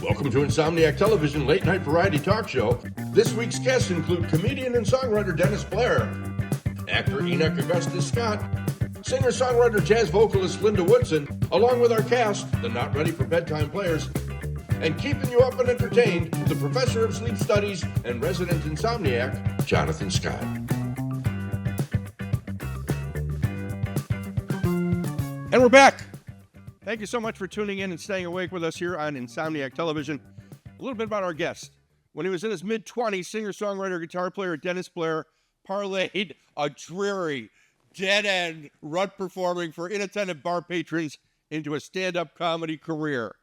Welcome to Insomniac Television Late Night Variety Talk Show. This week's guests include comedian and songwriter Dennis Blair, actor Enoch Augustus Scott, singer-songwriter jazz vocalist Linda Woodson, along with our cast, the Not Ready for Bedtime players, and keeping you up and entertained, the professor of sleep studies and resident insomniac, Jonathan Scott. And we're back. Thank you so much for tuning in and staying awake with us here on Insomniac Television. A little bit about our guest. When he was in his mid-20s, singer-songwriter, guitar player Dennis Blair parlayed a dreary, dead-end rut performing for inattentive bar patrons into a stand-up comedy career.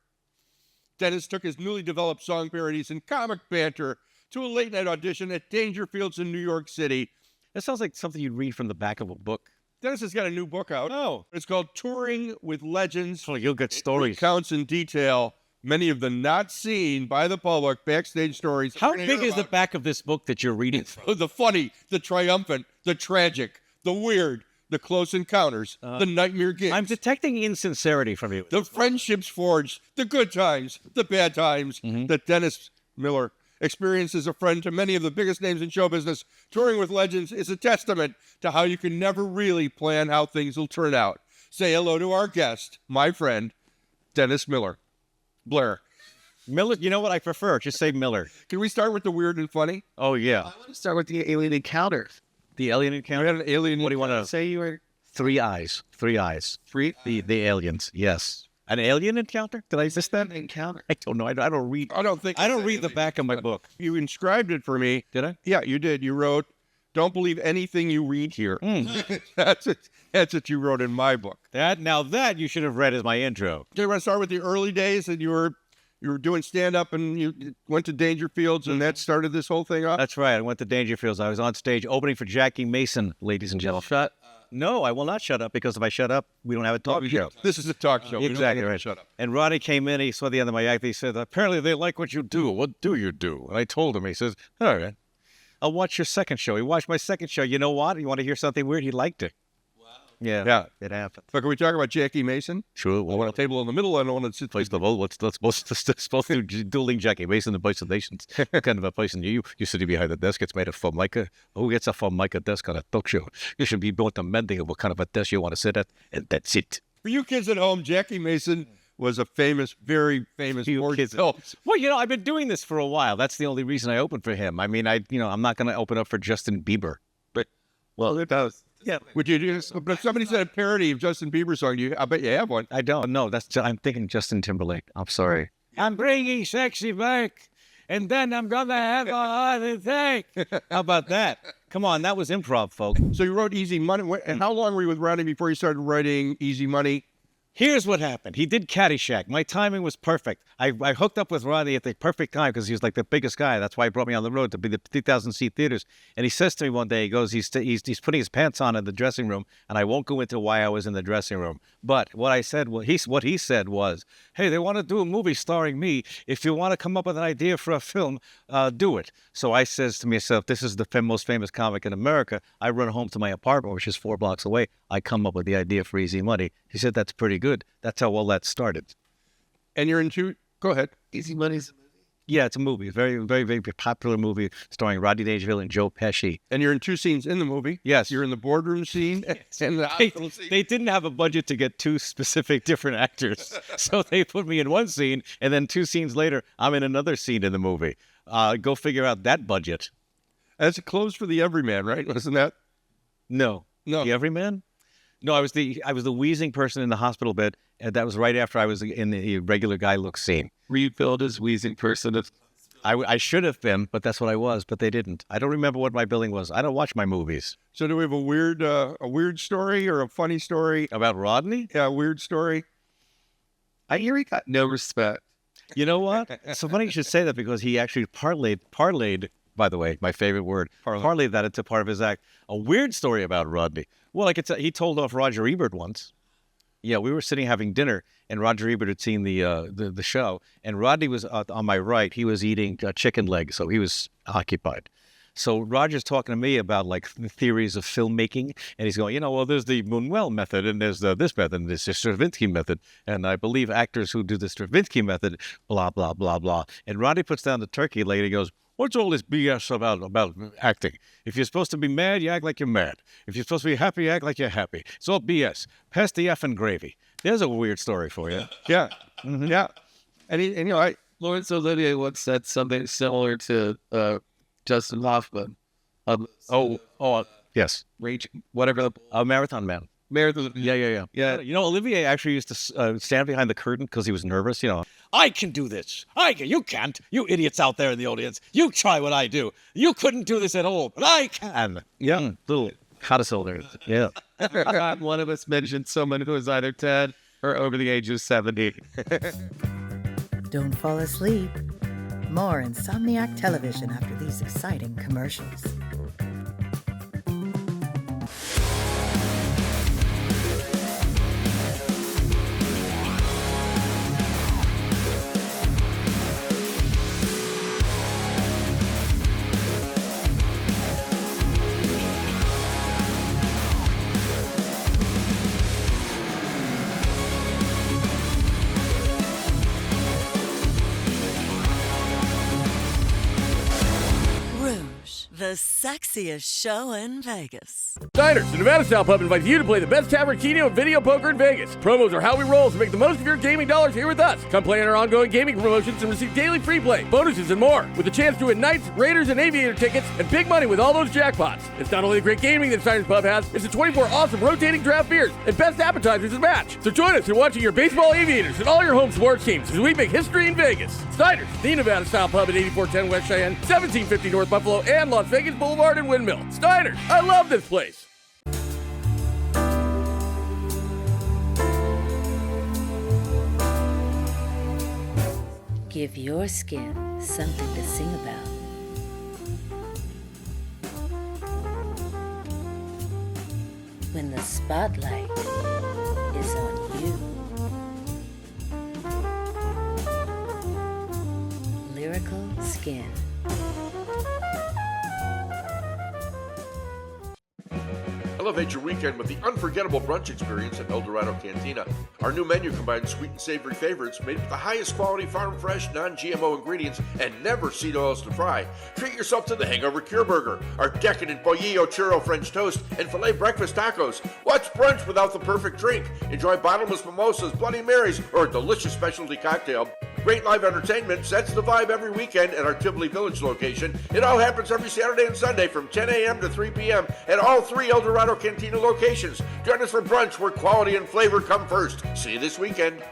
Dennis took his newly developed song parodies and comic banter to a late-night audition at Dangerfields in New York City. That sounds like something you'd read from the back of a book. Dennis has got a new book out. Oh. It's called Touring with Legends. Oh, you'll get stories. It recounts in detail many of the not seen by the public backstage stories. How big is the back of this book that you're reading from? The funny, the triumphant, the tragic, the weird, the close encounters, the nightmare gigs. I'm detecting insincerity from you. The friendships forged, the good times, the bad times that Dennis Miller experienced as a friend to many of the biggest names in show business. Touring with Legends is a testament to how you can never really plan how things will turn out. Say hello to our guest, my friend, Dennis Miller. Blair. Miller, you know what I prefer? Just say Miller. Can we start with the weird and funny? Oh, yeah. I want to start with the alien encounter. The alien I encounter? had an alien. What do you want to Say you were... Three eyes. Three eyes. Three? The aliens, yes. An alien encounter? Did I miss that? Encounter. I don't know. I don't read. I don't think. I don't read the back of my book. You inscribed it for me. Did I? Yeah, you did. You wrote, "Don't believe anything you read here." That's what you wrote in my book. That you should have read as my intro. Do you want to start with the early days that you were doing stand-up and you went to Dangerfields and that started this whole thing off? That's right. I went to Dangerfields. I was on stage opening for Jackie Mason, ladies and gentlemen. No, I will not shut up, because if I shut up, we don't have a talk show. This is a talk show. Exactly right. Shut up. And Roddy came in. He saw the end of my act. He said, "Apparently they like what you do. What do you do?" And I told him. He says, "All right, I'll watch your second show." He watched my second show. You know what? You want to hear something weird? He liked it. Wow. Yeah. It happened. So can we talk about Jackie Mason? Sure. I want a table in the middle. I don't want to sit. Place the vote. Let's both do dueling Jackie Mason and Voice of Nations. Kind of a place. And you sitting behind the desk. It's made of formica. Who gets a formica desk on a talk show? You should be both amending of what kind of a desk you want to sit at, and that's it. For you kids at home, Jackie Mason was a famous, very famous board film. Well, I've been doing this for a while. That's the only reason I opened for him. I mean, I'm not going to open up for Justin Bieber. But, well, it does. Yeah. Would you do this? But if somebody said a parody of Justin Bieber's song, I bet you have one. I don't. No, I'm thinking Justin Timberlake. I'm sorry. I'm bringing sexy back, and then I'm going to have a heart attack. How about that? Come on, that was improv, folks. So you wrote Easy Money. And how long were you with Rodney before you started writing Easy Money? Here's what happened. He did Caddyshack. My timing was perfect. I hooked up with Rodney at the perfect time because he was like the biggest guy. That's why he brought me on the road to be the 3,000-seat theaters. And he says to me one day, he goes, he's putting his pants on in the dressing room, and I won't go into why I was in the dressing room. But what he said was, "Hey, they want to do a movie starring me. If you want to come up with an idea for a film, do it." So I says to myself, this is the most famous comic in America. I run home to my apartment, which is 4 blocks away. I come up with the idea for Easy Money. He said, "That's pretty good." That's how all that started. And you're into, go ahead. Easy Money's a movie? Yeah, it's a movie. A very, very, very popular movie starring Rodney Dangerfield and Joe Pesci. And you're in 2 scenes in the movie. Yes. You're in the boardroom scene and the hospital scene. They didn't have a budget to get 2 specific different actors. So they put me in one scene, and then 2 scenes later, I'm in another scene in the movie. Go figure out that budget. That's closed for the everyman, right? Wasn't that? No. The Everyman? No, I was the wheezing person in the hospital bed, and that was right after I was in the regular guy look scene. Were you billed as wheezing person? I should have been, but that's what I was, but they didn't. I don't remember what my billing was. I don't watch my movies. So do we have a weird story or a funny story? About Rodney? Yeah, a weird story. I hear he got no respect. You know what? It's so funny you should say that, because he actually parlayed, by the way, my favorite word, parlayed that into part of his act. A weird story about Rodney. Well, he told off Roger Ebert once. Yeah, we were sitting having dinner, and Roger Ebert had seen the show, and Rodney was on my right. He was eating chicken legs, so he was occupied. So Roger's talking to me about like the theories of filmmaking, and he's going, well, there's the Buñuel method, and there's this method, and there's the Stravinsky method, and I believe actors who do the Stravinsky method, blah blah blah blah. And Roddy puts down the turkey leg and he goes, "What's all this BS about acting? If you're supposed to be mad, you act like you're mad. If you're supposed to be happy, you act like you're happy. It's all BS. Pass the effing gravy." There's a weird story for you. Yeah. Mm-hmm. Yeah. And Laurence Olivier once said something similar to Justin Hoffman. Yes. Raging, whatever. Marathon Man. Marathon. Yeah. Olivier actually used to stand behind the curtain because he was nervous. I can do this. You can't. You idiots out there in the audience. You try what I do. You couldn't do this at all, but I can. Yeah. Little codicil there. Yeah. One of us mentioned someone who was either 10 or over the age of 70. Don't fall asleep. More Insomniac television after these exciting commercials. The sexiest show in Vegas. Diners, the Nevada Style Pub invites you to play the best tavern, keno, and video poker in Vegas. Promos are how we roll, so make the most of your gaming dollars here with us. Come play in our ongoing gaming promotions and receive daily free play, bonuses, and more. With a chance to win Knights, Raiders, and Aviator tickets, and big money with all those jackpots. It's not only the great gaming that Diners Pub has, it's the 24 awesome rotating draft beers and best appetizers to match. So join us in watching your baseball Aviators and all your home sports teams as we make history in Vegas. Diners, the Nevada Style Pub at 8410 West Cheyenne, 1750 North Buffalo, and Las Vegas Boulevard and Windmill. Steiners, I love this place. Give your skin something to sing about. When the spotlight is on you. Lyrical Skin. Elevate your weekend with the unforgettable brunch experience at El Dorado Cantina. Our new menu combines sweet and savory favorites made with the highest quality farm-fresh, non-GMO ingredients and never seed oils to fry. Treat yourself to the Hangover Cure Burger, our decadent Bollillo Churro French Toast, and filet breakfast tacos. What's brunch without the perfect drink? Enjoy bottomless mimosas, Bloody Marys, or a delicious specialty cocktail. Great live entertainment sets the vibe every weekend at our Tivoli Village location. It all happens every Saturday and Sunday from 10 a.m. to 3 p.m. at all three El Dorado Cantina locations. Join us for brunch where quality and flavor come first. See you this weekend.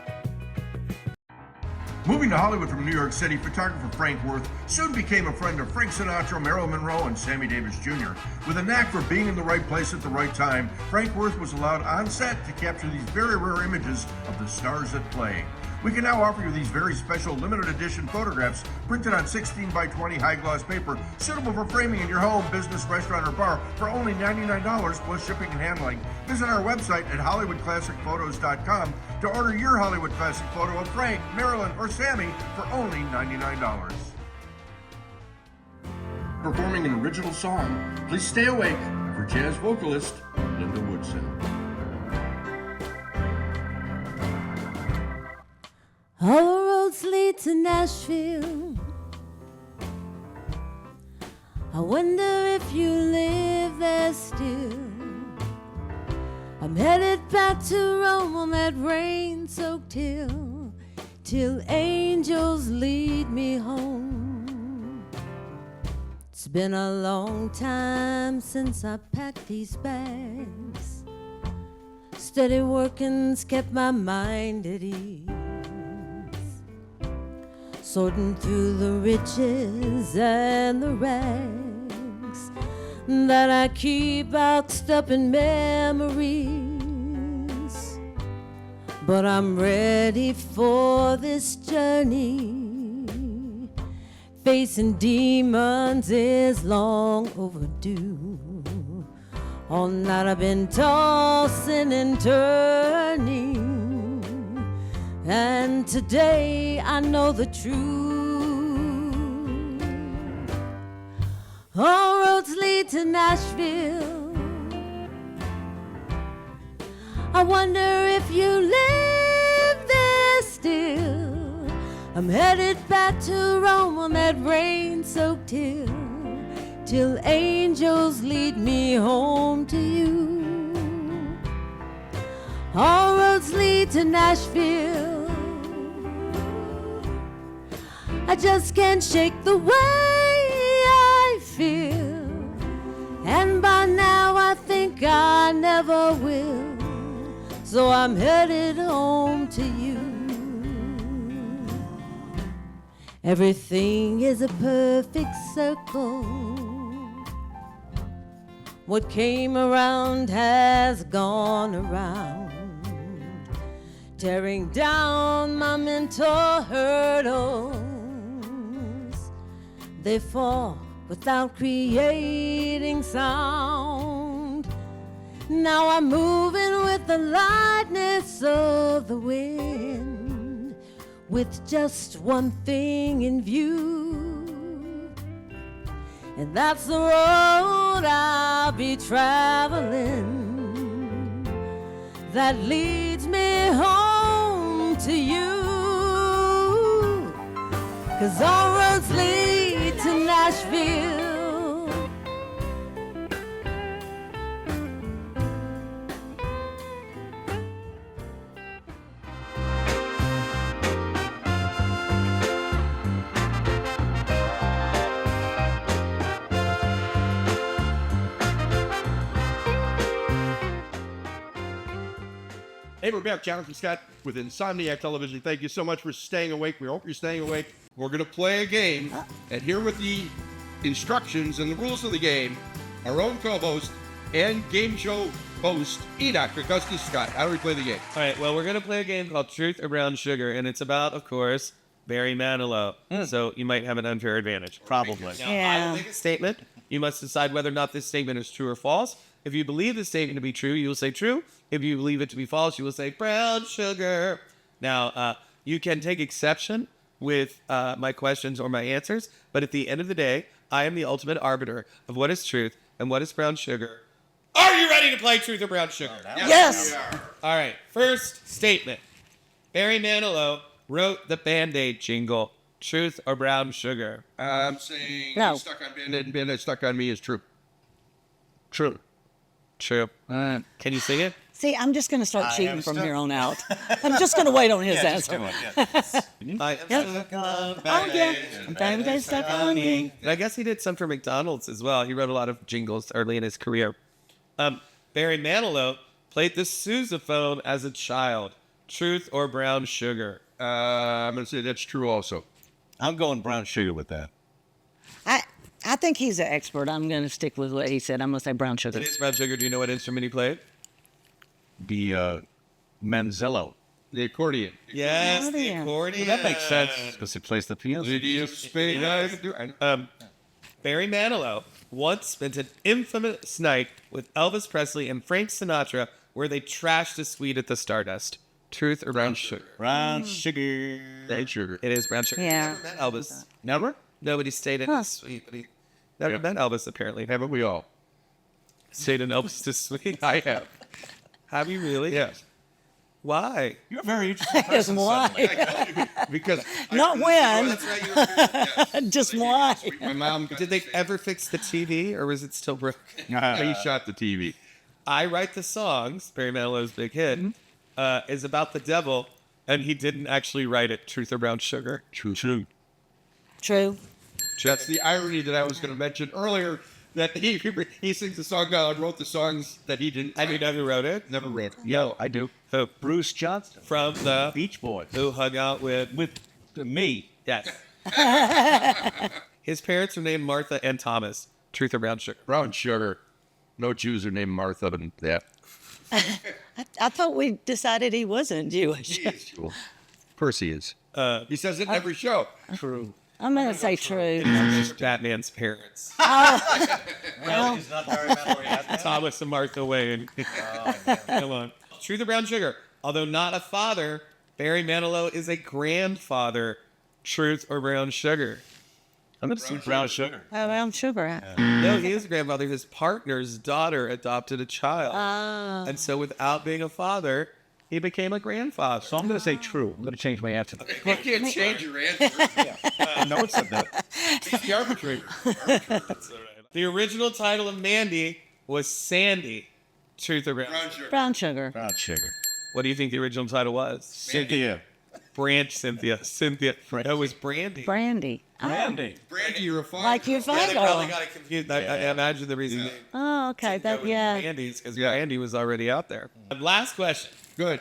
Moving to Hollywood from New York City, photographer Frank Worth soon became a friend of Frank Sinatra, Marilyn Monroe, and Sammy Davis Jr. With a knack for being in the right place at the right time, Frank Worth was allowed on set to capture these very rare images of the stars at play. We can now offer you these very special limited edition photographs printed on 16 by 20 high gloss paper, suitable for framing in your home, business, restaurant, or bar for only $99 plus shipping and handling. Visit our website at HollywoodClassicPhotos.com to order your Hollywood Classic photo of Frank, Marilyn, or Sammy for only $99. Performing an original song, please stay awake for jazz vocalist Linda Woodson. All the roads lead to Nashville. I wonder if you live there still. I'm headed back to Rome on that rain-soaked hill, till angels lead me home. It's been a long time since I packed these bags. Steady working's kept my mind at ease, sorting through the riches and the rags that I keep boxed up in memories. But I'm ready for this journey. Facing demons is long overdue. All night I've been tossing and turning, and today I know the truth. All roads lead to Nashville. I wonder if you live there still. I'm headed back to Rome on that rain-soaked hill, till angels lead me home to you. All roads lead to Nashville. I just can't shake the way I feel, and by now I think I never will. So I'm headed home to you. Everything is a perfect circle. What came around has gone around, tearing down my mental hurdles. They fall without creating sound. Now I'm moving with the lightness of the wind, with just one thing in view, and that's the road I'll be traveling, that leads me home to you. 'Cause all roads lead to Nashville. Hey, we're back. Jonathan Scott with Insomniac Television. Thank you so much for staying awake. We hope you're staying awake. We're going to play a game. And here with the instructions and the rules of the game, our own co-host and game show host, Enoch Augustus Scott. How do we play the game? All right, well, we're going to play a game called Truth or Brown Sugar, and it's about, of course, Barry Manilow. So you might have an unfair advantage. Probably. Now, I will make a statement. You must decide whether or not this statement is true or false. If you believe the statement to be true, you will say true. If you believe it to be false, you will say brown sugar. Now, you can take exception with my questions or my answers, but at the end of the day, I am the ultimate arbiter of what is truth and what is brown sugar. Are you ready to play Truth or Brown Sugar? Yes. All right, first statement. Barry Manilow wrote the Band-Aid jingle, Truth or Brown Sugar. I'm saying No. Stuck on Bandit and Bandit Stuck on Me is true. True. True. Can you sing it? See, I'm just going to start cheating from here on out. I'm just going to wait on his answer. I Band-Aid stuck on me. And I guess he did some for McDonald's as well. He wrote a lot of jingles early in his career. Barry Manilow played the sousaphone as a child. Truth or brown sugar? I'm going to say that's true also. I'm going brown sugar with that. I think he's an expert. I'm going to stick with what he said. I'm going to say brown sugar. It is brown sugar. Do you know what instrument he played? The Manzello. The accordion. Yes, the Accordion. accordion. That makes sense because he plays the piano. Barry Manilow once spent an infamous night with Elvis Presley and Frank Sinatra where they trashed a suite at the Stardust. Truth or brown sugar? Brown sugar. Brown sugar. It is brown sugar. Yeah. Never met Elvis. Never? Nobody stayed in his suite, but he never met Elvis, apparently. Haven't we all? Stayed in Elvis' suite? I have. Have you really? Yes. Why? You're a very interesting Yes, person. why? Because Not when. That's right. You were yes. Just why? My mom got Did they ever fix the TV, or was it still broken? He shot the TV. I Write the Songs, Barry Manilow's big hit, is about the devil, and he didn't actually write it. Truth or brown sugar? True. True. True. That's the irony that I was going to mention earlier. That he sings the song, wrote the songs that he didn't. And you know who wrote it? Never wrote. Yo, I do. Who? Bruce Johnston. From the Beach Boys. who hung out with Me. yes. His parents were named Martha and Thomas. Truth or brown sugar? Brown sugar. No Jews are named Martha and that. I thought we decided he wasn't Jewish. He is Jewish. Of course he is. He says it in every show. True. I'm going to say true. Batman's parents. Well, He's not very memory. Thomas and Martha Wayne. Come on. Truth or brown sugar? Although not a father, Barry Manilow is a grandfather. Truth or brown sugar? I'm going to say brown sugar. Brown sugar. No, his grandmother, his partner's daughter, adopted a child. Ah. And so without being a father, he became a grandfather. So I'm going to say true. I'm going to change my answer. You can't change your answer. No one said that. He's the arbitrator. The original title of Mandy was Sandy. Truth or brown? Brown sugar. Brown sugar. What do you think the original title was? Cynthia. Branch Cynthia. Cynthia. No, it was Brandy. Brandy. Brandy. Brandy, you're a fine. Like your Yeah, they probably father. got it confused. I imagine the reason they Oh, okay. That, yeah. Andy's because Andy was already out there. Last question. Good.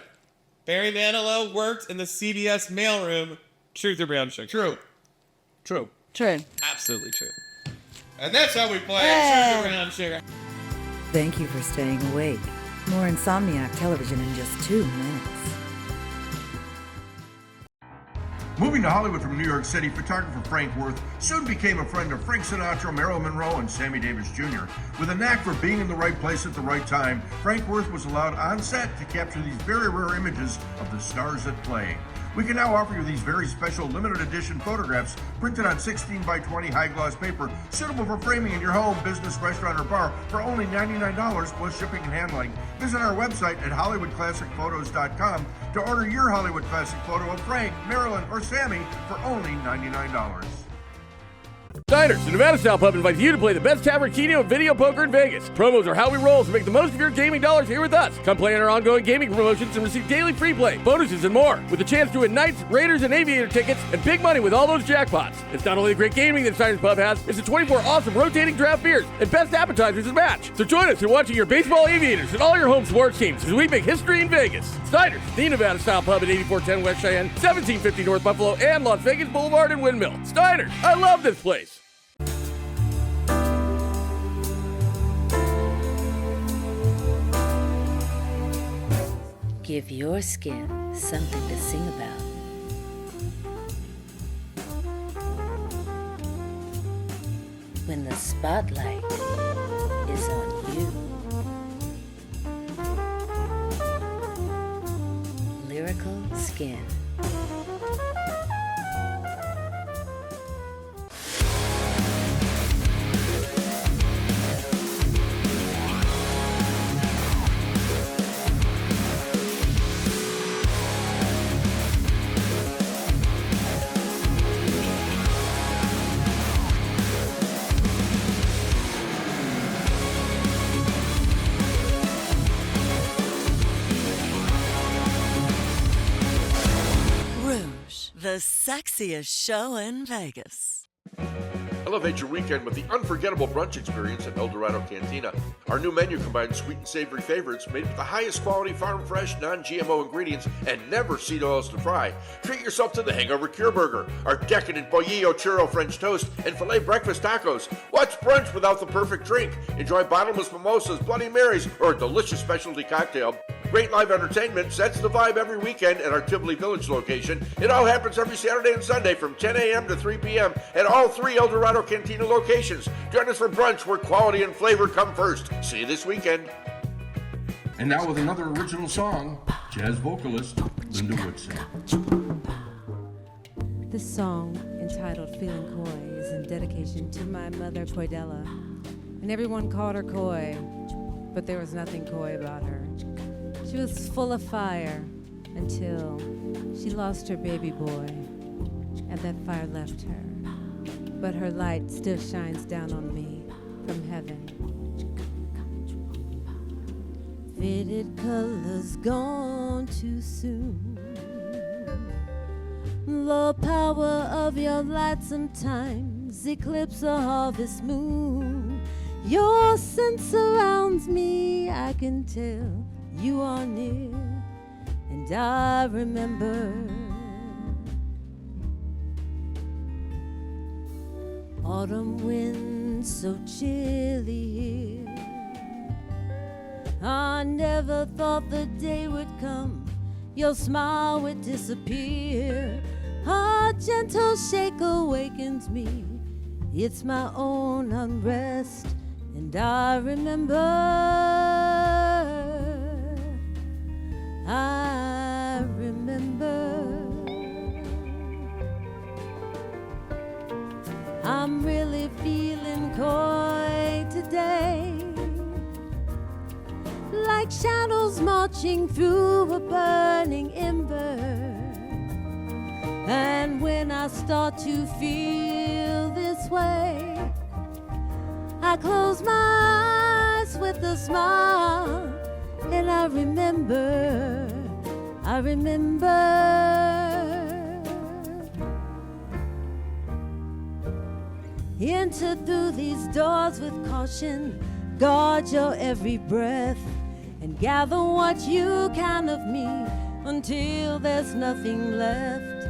Barry Manilow worked in the CBS mailroom. Truth or brown sugar? True. True. True. Absolutely true. And that's how we play. Truth or brown sugar? Thank you for staying awake. More Insomniac television in just 2 minutes. Moving to Hollywood from New York City, photographer Frank Worth soon became a friend of Frank Sinatra, Marilyn Monroe, and Sammy Davis Jr. With a knack for being in the right place at the right time, Frank Worth was allowed on set to capture these very rare images of the stars at play. We can now offer you these very special limited edition photographs printed on 16 by 20 high gloss paper, suitable for framing in your home, business, restaurant, or bar for only $99 plus shipping and handling. Visit our website at HollywoodClassicPhotos.com to order your Hollywood Classic photo of Frank, Marilyn, or Sammy for only $99. Diners, the Nevada Style Pub invites you to play the best tavern, keno, and video poker in Vegas. Promos are how we roll, so make the most of your gaming dollars here with us. Come play in our ongoing gaming promotions and receive daily free play, bonuses, and more, with a chance to win Knights, Raiders, and Aviator tickets and big money with all those jackpots. It's not only the great gaming that Diners Pub has, it's the 24 awesome rotating draft beers and best appetizers to match. So join us in watching your baseball Aviators and all your home sports teams as we make history in Vegas. Diners, the Nevada Style Pub at 8410 West Cheyenne, 1750 North Buffalo, and Las Vegas Boulevard and Windmill. Diners, I love this place. Give your skin something to sing about. When the spotlight is on you. Lyrical Skin. The sexiest show in Vegas. Elevate your weekend with the unforgettable brunch experience at El Dorado Cantina. Our new menu combines sweet and savory favorites made with the highest quality farm fresh, non-GMO ingredients and never seed oils to fry. Treat yourself to the Hangover Cure Burger, our decadent Bollillo Churro French toast, and filet breakfast tacos. What's brunch without the perfect drink? Enjoy bottomless mimosas, Bloody Marys, or a delicious specialty cocktail. Great live entertainment sets the vibe every weekend at our Tivoli Village location. It all happens every Saturday and Sunday from 10 a.m. to 3 p.m. at all 3 El Dorado Cantina locations. Join us for brunch where quality and flavor come first. See you this weekend. And now with another original song, jazz vocalist Linda Woodson. This song, entitled Feeling Coy, is in dedication to my mother, Coydella. And everyone called her coy, but there was nothing coy about her. She was full of fire until she lost her baby boy, and that fire left her. But her light still shines down on me from heaven. Faded colors gone too soon. The power of your light sometimes eclipse a harvest moon. Your scent surrounds me, I can tell you are near, and I remember autumn wind so chilly here. I never thought the day would come, your smile would disappear. A gentle shake awakens me, it's my own unrest, and I remember. I'm I'm really feeling coy today, like shadows marching through a burning ember. And when I start to feel this way, I close my eyes with a smile, and I remember. Enter through these doors with caution, guard your every breath, and gather what you can of me until there's nothing left.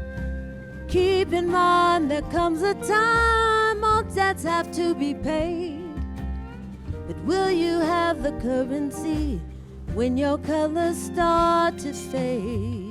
Keep in mind there comes a time all debts have to be paid, but will you have the currency when your colors start to fade?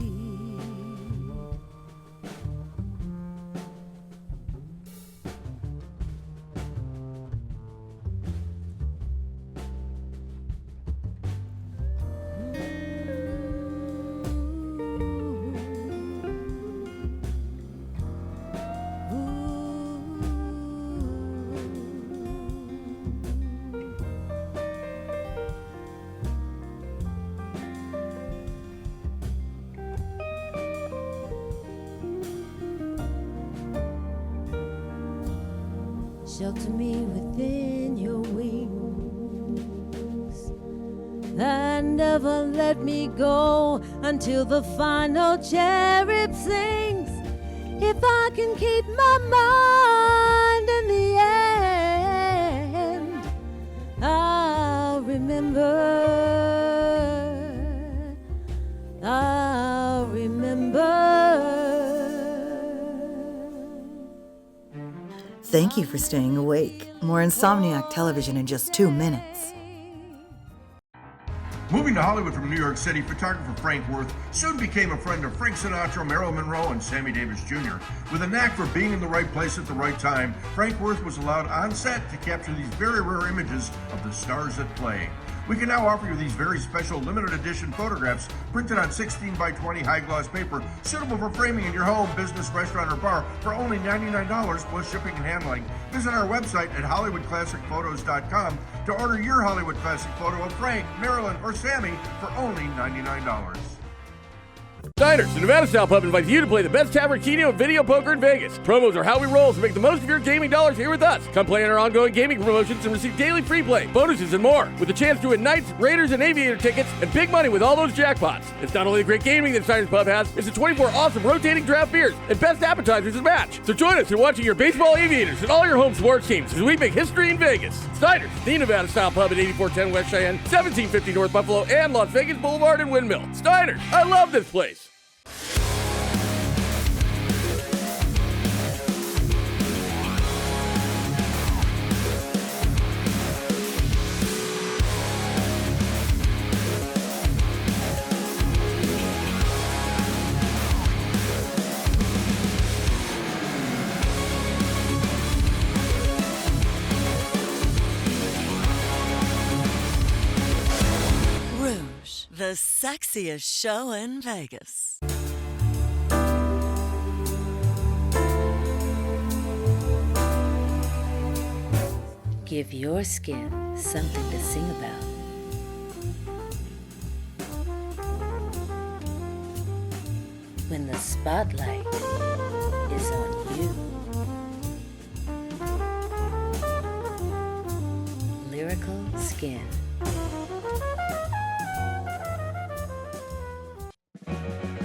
Shelter me within your wings and never let me go until the final cherub sings. If I can keep my mind in the end, I'll remember. Thank you for staying awake. More Insomniac television in just 2 minutes. Moving to Hollywood from New York City, photographer Frank Worth soon became a friend of Frank Sinatra, Marilyn Monroe, and Sammy Davis Jr. With a knack for being in the right place at the right time, Frank Worth was allowed on set to capture these very rare images of the stars at play. We can now offer you these very special limited edition photographs printed on 16 by 20 high gloss paper, suitable for framing in your home, business, restaurant, or bar for only $99 plus shipping and handling. Visit our website at HollywoodClassicPhotos.com to order your Hollywood Classic photo of Frank, Marilyn, or Sammy for only $99. Diners, the Nevada Style Pub invites you to play the best tavern, keno, and video poker in Vegas. Promos are how we roll, so make the most of your gaming dollars here with us. Come play in our ongoing gaming promotions and receive daily free play, bonuses, and more, with a chance to win Knights, Raiders, and Aviator tickets and big money with all those jackpots. It's not only the great gaming that Diners Pub has, it's the 24 awesome rotating draft beers and best appetizers to match. So join us in watching your baseball Aviators and all your home sports teams as we make history in Vegas. Diners, the Nevada Style Pub at 8410 West Cheyenne, 1750 North Buffalo, and Las Vegas Boulevard and Windmill. Diners, I love this place. The sexiest show in Vegas. Give your skin something to sing about. When the spotlight is on you. Lyrical Skin.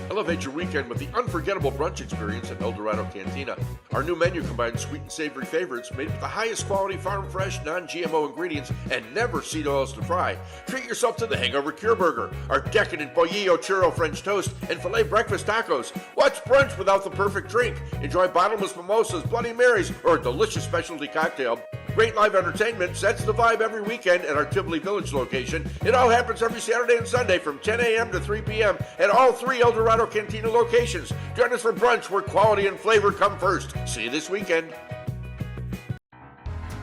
Elevate your weekend with the unforgettable brunch experience at El Dorado Cantina. Our new menu combines sweet and savory favorites made with the highest quality farm-fresh, non-GMO ingredients and never seed oils to fry. Treat yourself to the Hangover Cure Burger, our decadent Bollillo Churro French Toast, and filet breakfast tacos. What's brunch without the perfect drink? Enjoy bottomless mimosas, Bloody Marys, or a delicious specialty cocktail. Great live entertainment sets the vibe every weekend at our Tivoli Village location. It all happens every Saturday and Sunday from 10 a.m. to 3 p.m. at all 3 El Dorado Cantina locations. Join us for brunch where quality and flavor come first. See you this weekend.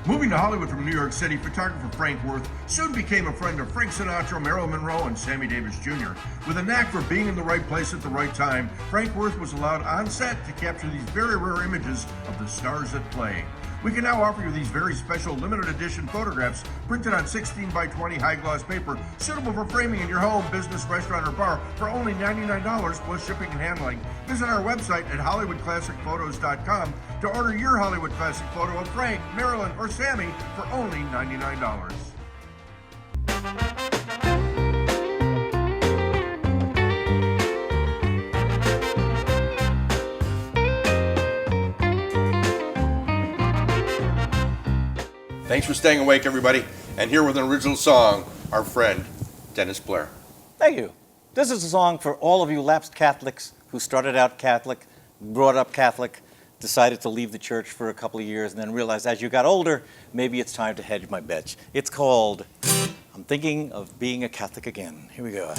Moving to Hollywood from New York City, photographer Frank Worth soon became a friend of Frank Sinatra, Marilyn Monroe, and Sammy Davis Jr. With a knack for being in the right place at the right time, Frank Worth was allowed on set to capture these very rare images of the stars at play. We can now offer you these very special limited edition photographs printed on 16 by 20 high gloss paper, suitable for framing in your home, business, restaurant, or bar for only $99 plus shipping and handling. Visit our website at HollywoodClassicPhotos.com to order your Hollywood Classic photo of Frank, Marilyn, or Sammy for only $99. Thanks for staying awake, everybody. And here with an original song, our friend, Dennis Blair. Thank you. This is a song for all of you lapsed Catholics who started out Catholic, brought up Catholic, decided to leave the church for a couple of years, and then realized as you got older, maybe it's time to hedge my bets. It's called I'm Thinking of Being a Catholic Again. Here we go.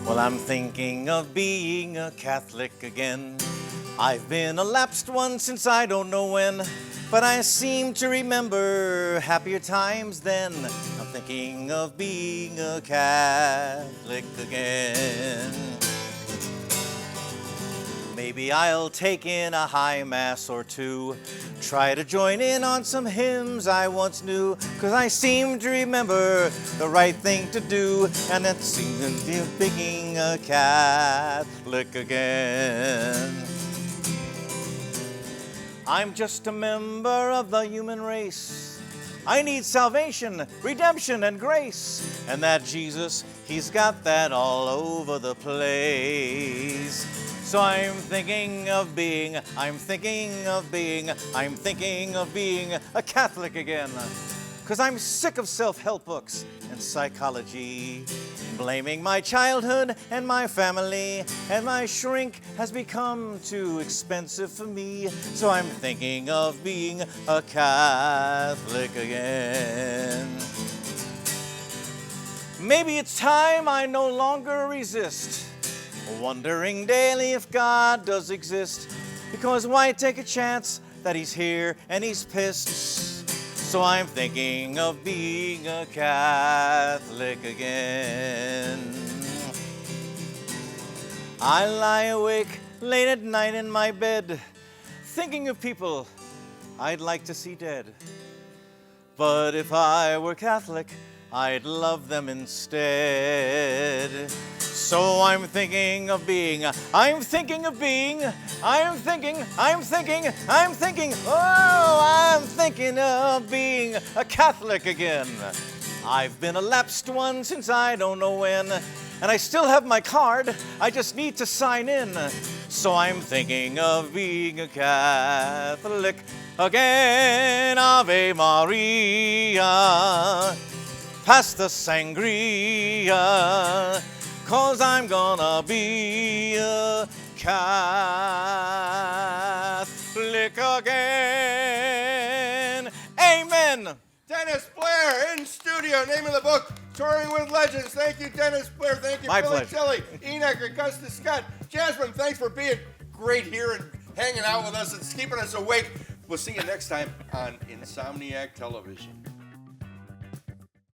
Well, I'm thinking of being a Catholic again. I've been a lapsed one since I don't know when, but I seem to remember happier times then. I'm thinking of being a Catholic again. Maybe I'll take in a high mass or two, try to join in on some hymns I once knew, 'cause I seem to remember the right thing to do, and that seems to be being a Catholic again. I'm just a member of the human race. I need salvation, redemption, and grace, and that Jesus, he's got that all over the place. So I'm thinking of being a Catholic again. 'Cause I'm sick of self-help books and psychology, blaming my childhood and my family, and my shrink has become too expensive for me. So I'm thinking of being a Catholic again. Maybe it's time I no longer resist, wondering daily if God does exist, because why take a chance that he's here and he's pissed? So I'm thinking of being a Catholic again. I lie awake late at night in my bed, thinking of people I'd like to see dead. But if I were Catholic, I'd love them instead. So I'm thinking of being a Catholic again. I've been a lapsed one since I don't know when, and I still have my card, I just need to sign in. So I'm thinking of being a Catholic again. Ave Maria, pass the sangria, 'cause I'm gonna be a Catholic again. Amen. Dennis Blair in studio. Name of the book, Touring with Legends. Thank you, Dennis Blair. Thank you, My Billy pleasure. Shelley, Enoch, Augusta Scott. Jasmine, thanks for being great here and hanging out with us and keeping us awake. We'll see you next time on Insomniac Television.